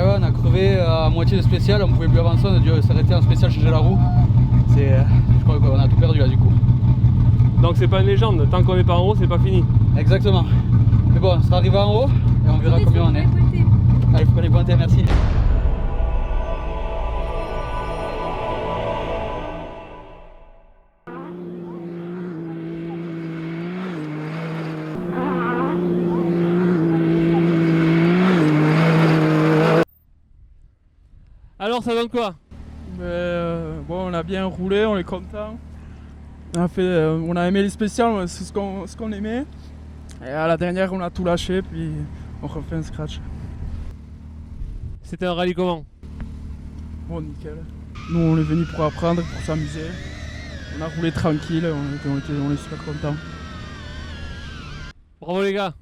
Ouais, on a crevé à moitié de spécial, on pouvait plus avancer, on a dû s'arrêter en spécial changer la roue. Je crois qu'on a tout perdu là du coup. Donc c'est pas une légende, tant qu'on n'est pas en haut, c'est pas fini. Exactement. Mais bon, on sera arrivé en haut et on verra combien on est. Allez, faut qu'on les pointer, merci. Alors ça donne quoi? Bon, on a bien roulé, on est content. On a aimé les spéciales, c'est ce qu'on aimait. Et à la dernière, on a tout lâché, puis on refait un scratch. C'était un rallye comment? Bon, nickel. Nous, on est venus pour apprendre, pour s'amuser. On a roulé tranquille, on est super contents. Bravo les gars.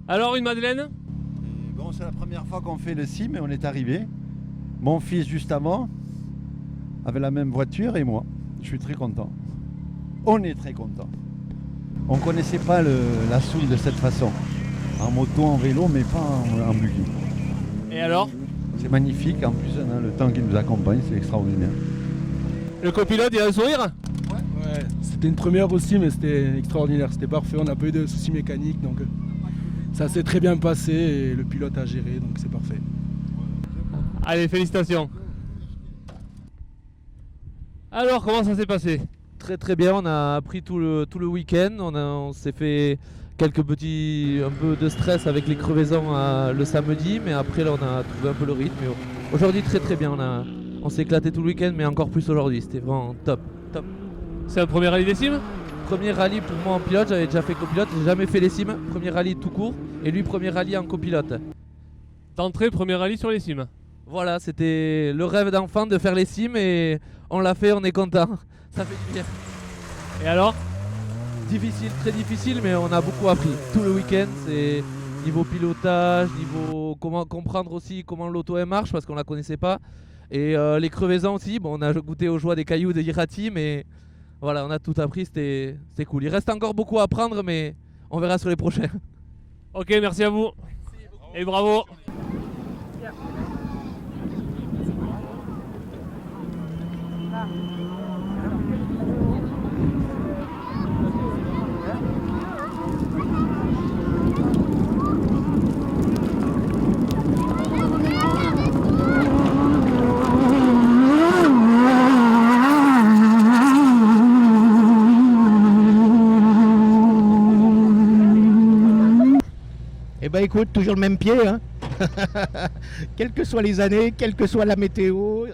Alors une Madeleine? Bon, c'est la première fois qu'on fait le sim et on est arrivé. Mon fils juste avant avait la même voiture et moi. Je suis très content. On est très content. On connaissait pas la Soul de cette façon. En moto, en vélo, mais pas en buggy. Et alors? C'est magnifique. En plus, on a le temps qui nous accompagne, c'est extraordinaire. Le copilote, il a le sourire? Ouais, c'était une première aussi, mais c'était extraordinaire, c'était parfait. On n'a pas eu de soucis mécaniques, donc ça s'est très bien passé et le pilote a géré, donc c'est parfait. Allez, félicitations. Alors, comment ça s'est passé? Très très bien, on a appris tout le week-end, on s'est fait quelques petits un peu de stress avec les crevaisons le samedi, mais après là on a trouvé un peu le rythme. Aujourd'hui très très bien, on s'est éclaté tout le week-end, mais encore plus aujourd'hui, c'était vraiment top. C'est un premier rallye des cimes? Premier rallye pour moi en pilote, j'avais déjà fait copilote, j'ai jamais fait les cimes, premier rallye tout court, et lui premier rallye en copilote. D'entrée, premier rallye sur les cimes. Voilà, c'était le rêve d'enfant de faire les cimes et on l'a fait, on est content, ça fait du bien. Et alors? Difficile, très difficile, mais on a beaucoup appris. Tout le week-end, c'est niveau pilotage, niveau comment comprendre aussi comment l'auto elle marche parce qu'on la connaissait pas. Et les crevaisons aussi, bon, on a goûté aux joies des cailloux de Hirati, mais voilà, on a tout appris, c'était cool. Il reste encore beaucoup à apprendre, mais on verra sur les prochains. Ok, merci à vous. Et bravo. Eh ben écoute, toujours le même pied, hein. Quelles que soient les années, quelle que soit la météo,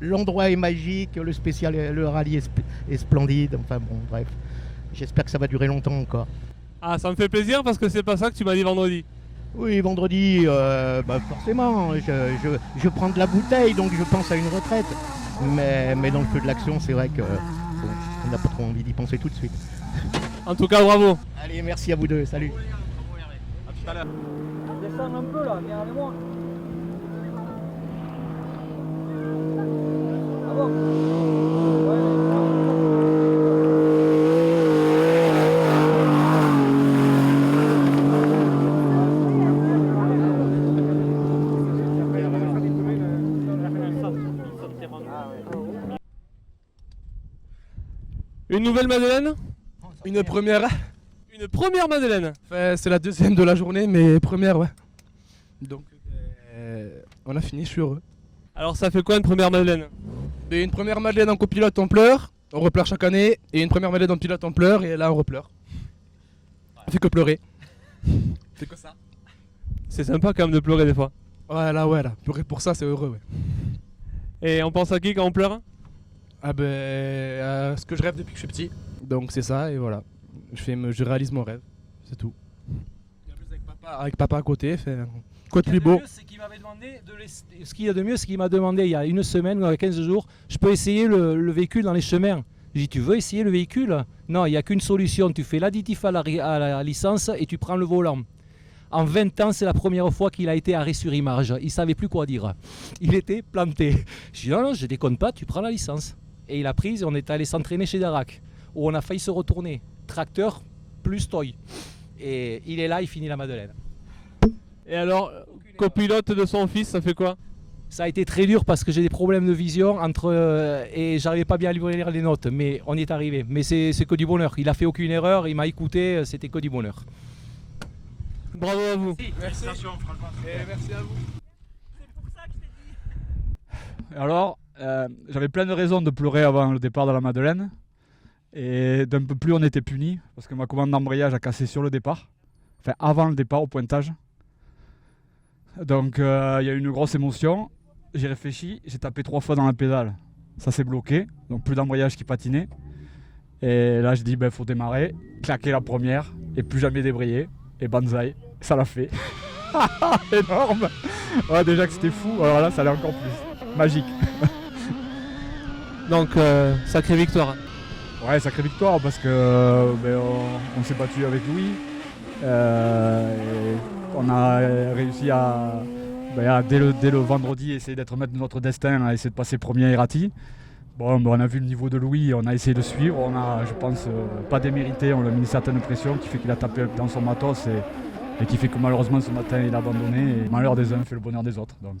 l'endroit est magique, le rallye est splendide, enfin bon, bref. J'espère que ça va durer longtemps encore. Ah, ça me fait plaisir parce que c'est pas ça que tu m'as dit vendredi. Oui, vendredi, forcément, je prends de la bouteille, donc je pense à une retraite. Mais dans le feu de l'action, c'est vrai que on n'a pas trop envie d'y penser tout de suite. En tout cas, bravo. Allez, merci à vous deux, salut. Descends un peu là, viens avec moi. Ah bon? Une nouvelle Madeleine? Une première, Une première Madeleine? enfin, c'est la deuxième de la journée, mais première, ouais. Donc, on a fini, je suis heureux. Alors ça fait quoi une première Madeleine? Et une première Madeleine en copilote, on pleure chaque année, et une première Madeleine en pilote, on pleure, et là on repleure. On fait que pleurer. C'est que ça. C'est sympa quand même de pleurer des fois. Ouais, là, pleurer pour ça, c'est heureux, ouais. Et on pense à qui quand on pleure? Ah ben, ce que je rêve depuis que je suis petit. Donc c'est ça, et voilà. Je réalise mon rêve, c'est tout. Et en plus avec papa à côté, quoi de plus beau? Ce qu'il y a de mieux, c'est qu'il m'a demandé il y a une semaine ou il y a 15 jours, je peux essayer le véhicule dans les chemins. J'ai dit, tu veux essayer le véhicule? Non, il n'y a qu'une solution, tu fais l'additif à la licence et tu prends le volant. En 20 ans, c'est la première fois qu'il a été arrêt sur image. Il ne savait plus quoi dire. Il était planté. Je dis non, je déconne pas, tu prends la licence. Et il a prise et on est allé s'entraîner chez Darac, où on a failli se retourner. Tracteur plus toy. Et il est là, il finit la Madeleine. Et alors, copilote de son fils, ça fait quoi? Ça a été très dur parce que j'ai des problèmes de vision et j'arrivais pas bien à lire les notes, mais on y est arrivé. Mais c'est que du bonheur. Il a fait aucune erreur, il m'a écouté, c'était que du bonheur. Bravo à vous. Merci. Et merci à vous. Alors, j'avais plein de raisons de pleurer avant le départ de la Madeleine. Et d'un peu plus, on était punis parce que ma commande d'embrayage a cassé sur le départ. Enfin, avant le départ, au pointage. Donc, il y a eu une grosse émotion. J'ai réfléchi, j'ai tapé 3 fois dans la pédale. Ça s'est bloqué, donc plus d'embrayage qui patinait. Et là, j'ai dit, faut démarrer, claquer la première et plus jamais débrayer. Et banzai, ça l'a fait. Énorme. Ouais, déjà que c'était fou, alors là, ça allait encore plus. Magique. Donc, sacrée victoire. Ouais, sacrée victoire parce que on s'est battu avec Louis. Et on a réussi à dès le vendredi essayer d'être maître de notre destin, à essayer de passer premier à Irati. Bon, on a vu le niveau de Louis, on a essayé de suivre, on a, je pense, pas démérité, on lui a mis une certaine pression qui fait qu'il a tapé dans son matos et qui fait que malheureusement ce matin il a abandonné. Et le malheur des uns fait le bonheur des autres. Donc,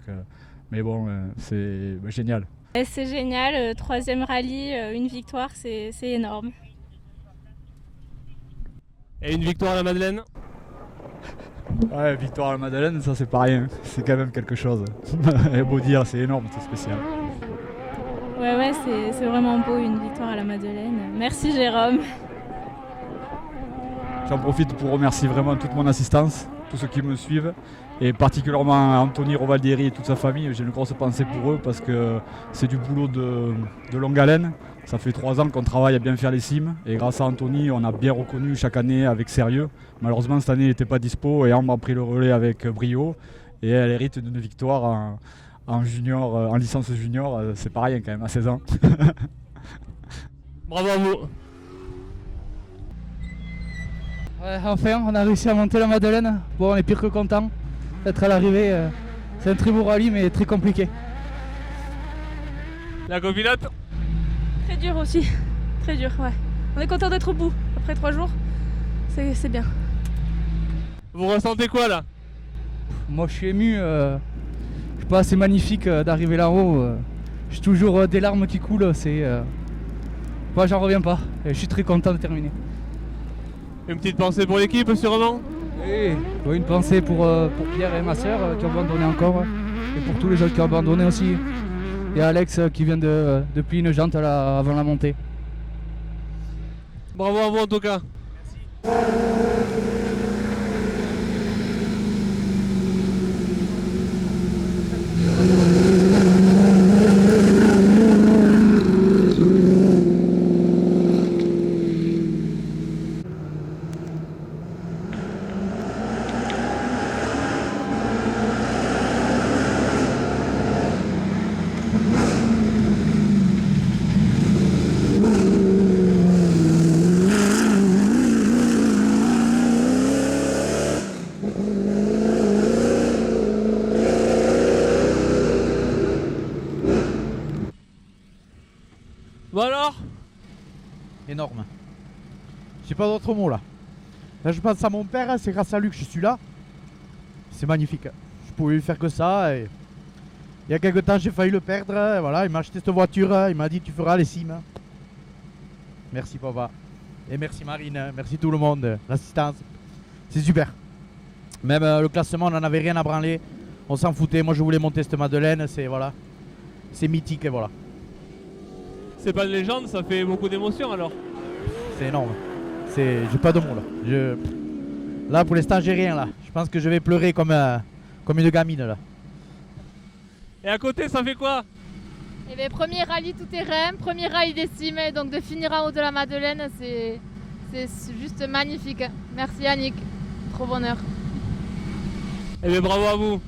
mais bon, c'est génial. C'est génial, 3e rallye, une victoire, c'est énorme. Et une victoire à la Madeleine? Ouais, victoire à la Madeleine, ça c'est pas rien, c'est quand même quelque chose. Et beau dire, c'est énorme, c'est spécial. Ouais, c'est vraiment beau, une victoire à la Madeleine. Merci Jérôme. J'en profite pour remercier vraiment toute mon assistance, tous ceux qui me suivent, et particulièrement Anthony Rovaldieri et toute sa famille. J'ai une grosse pensée pour eux parce que c'est du boulot de longue haleine. Ça fait 3 ans qu'on travaille à bien faire les sims et grâce à Anthony, on a bien reconnu chaque année avec sérieux. Malheureusement, cette année, il n'était pas dispo et Ambre a pris le relais avec brio et elle hérite d'une victoire en junior, en licence junior. C'est pas rien quand même, à 16 ans. Bravo à vous. Ouais, enfin, on a réussi à monter la Madeleine. Bon, on est pire que content d'être à l'arrivée. C'est un très beau rallye, mais très compliqué. La copilote? Très dur aussi, très dur, ouais. On est content d'être au bout, après 3 jours, c'est bien. Vous ressentez quoi là? Moi, je suis ému. Je sais pas, c'est magnifique d'arriver là-haut. J'ai toujours des larmes qui coulent. Moi, j'en reviens pas. Et je suis très content de terminer. Une petite pensée pour l'équipe sûrement? Et une pensée pour Pierre et ma soeur qui ont abandonné encore. Et pour tous les autres qui ont abandonné aussi. Et Alex qui vient de plier une jante avant la montée. Bravo à vous en tout cas. Bon alors? Énorme. J'ai pas d'autre mot là. Là je pense à mon père, c'est grâce à lui que je suis là. C'est magnifique. Je pouvais lui faire que ça. Et il y a quelques temps j'ai failli le perdre. Et voilà, il m'a acheté cette voiture. Il m'a dit tu feras les sims. Merci papa. Et merci Marine. Merci tout le monde. L'assistance. C'est super. Même le classement, on n'en avait rien à branler. On s'en foutait. Moi je voulais monter cette Madeleine. C'est voilà. C'est mythique et voilà. C'est pas de légende, ça fait beaucoup d'émotions alors. C'est énorme. J'ai pas de mots là. Là pour l'instant j'ai rien là. Je pense que je vais pleurer comme une gamine là. Et à côté ça fait quoi? Eh bien, premier rallye tout terrain, premier rallye des cimes, donc de finir en haut de la Madeleine, c'est juste magnifique. Merci Yannick, trop bonheur. Eh bien bravo à vous.